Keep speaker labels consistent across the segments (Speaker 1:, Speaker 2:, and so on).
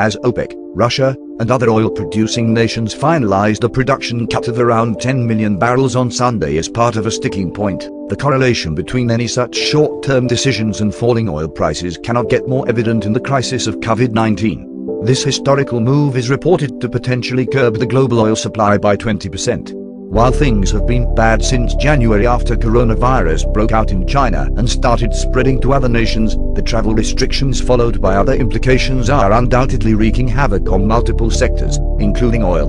Speaker 1: as OPEC, Russia, and other oil-producing nations finalized a production cut of around 10 million barrels on Sunday as part of a sticking point. The correlation between any such short-term decisions and falling oil prices cannot get more evident in the crisis of COVID-19. This historical move is reported to potentially curb the global oil supply by 20%. While things have been bad since January after coronavirus broke out in China and started spreading to other nations, the travel restrictions followed by other implications are undoubtedly wreaking havoc on multiple sectors, including oil.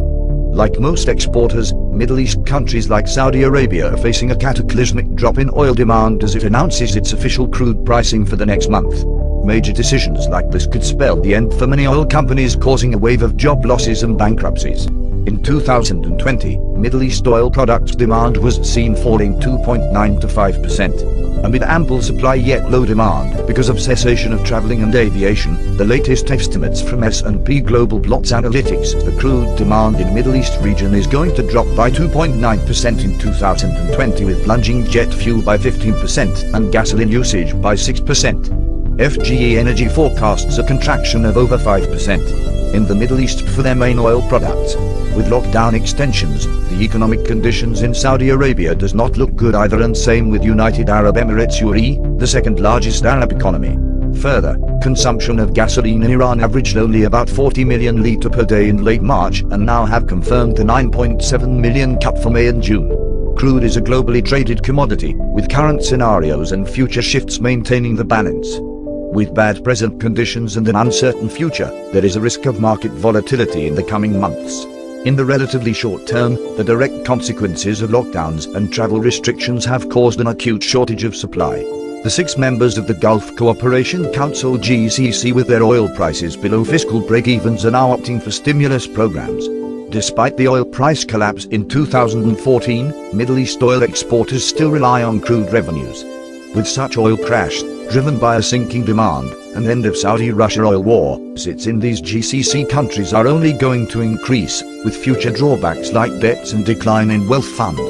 Speaker 1: Like most exporters, Middle East countries like Saudi Arabia are facing a cataclysmic drop in oil demand as it announces its official crude pricing for the next month. Major decisions like this could spell the end for many oil companies, causing a wave of job losses and bankruptcies. In 2020, Middle East oil products demand was seen falling 2.9 to 5%. Amid ample supply yet low demand because of cessation of traveling and aviation, the latest estimates from S&P Global Platts Analytics, the crude demand in Middle East region is going to drop by 2.9% in 2020, with plunging jet fuel by 15% and gasoline usage by 6%. FGE Energy forecasts a contraction of over 5% in the Middle East for their main oil products. With lockdown extensions, the economic conditions in Saudi Arabia does not look good either, and same with United Arab Emirates UAE, the second largest Arab economy. Further, consumption of gasoline in Iran averaged only about 40 million litre per day in late March and now have confirmed the 9.7 million cut for May and June. Crude is a globally traded commodity, with current scenarios and future shifts maintaining the balance. With bad present conditions and an uncertain future, there is a risk of market volatility in the coming months. In the relatively short term, the direct consequences of lockdowns and travel restrictions have caused an acute shortage of supply. The 6 members of the Gulf Cooperation Council (GCC), with their oil prices below fiscal break-evens, are now opting for stimulus programs. Despite the oil price collapse in 2014, Middle East oil exporters still rely on crude revenues. With such oil crash, driven by a sinking demand, and end of Saudi-Russia oil war, assets in these GCC countries are only going to increase, with future drawbacks like debts and decline in wealth funds.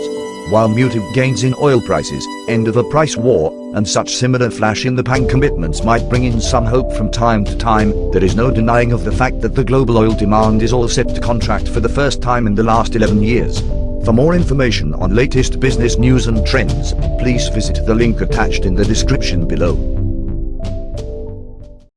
Speaker 1: While muted gains in oil prices, end of a price war, and such similar flash-in-the-pan commitments might bring in some hope from time to time, there is no denying of the fact that the global oil demand is all set to contract for the first time in the last 11 years. For more information on latest business news and trends, please visit the link attached in the description below.